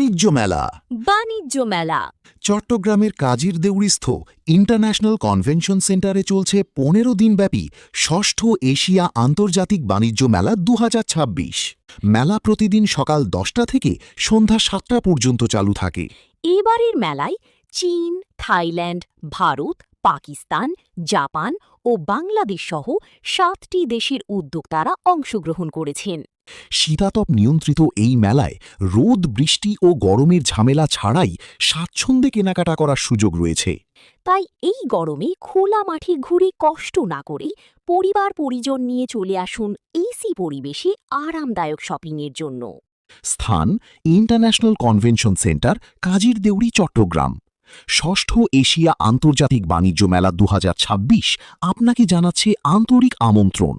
বাণিজ্য মেলা। বাণিজ্য মেলা চট্টগ্রামের কাজীর দেউড়িস্থ ইন্টারন্যাশনাল কনভেনশন সেন্টারে চলছে ১৫ দিনব্যাপী ষষ্ঠ এশিয়া আন্তর্জাতিক বাণিজ্য মেলা ২০২৬। মেলা প্রতিদিন সকাল ১০টা থেকে সন্ধ্যা ৭টা পর্যন্ত চালু থাকে। এবারের মেলায় চীন, থাইল্যান্ড, ভারত, পাকিস্তান, জাপান ও বাংলাদেশ সহ 7টি দেশের উদ্যোক্তারা অংশগ্রহণ করেছেন। শীতাতপ নিয়ন্ত্রিত এই মেলায় রোদ, বৃষ্টি ও গরমের ঝামেলা ছাড়াই স্বাচ্ছন্দ্যে কেনাকাটা করার সুযোগ রয়েছে। তাই এই গরমে খোলা মাঠে ঘুরে কষ্ট না করে পরিবার পরিজন নিয়ে চলে আসুন এসি পরিবেশে আরামদায়ক শপিংয়ের জন্য। স্থান: ইন্টারন্যাশনাল কনভেনশন সেন্টার, কাজীর দেউড়ি, চট্টগ্রাম। ষষ্ঠ এশিয়া আন্তর্জাতিক বাণিজ্য মেলা ২০২৬ আপনাকে জানাচ্ছে আন্তরিক আমন্ত্রণ।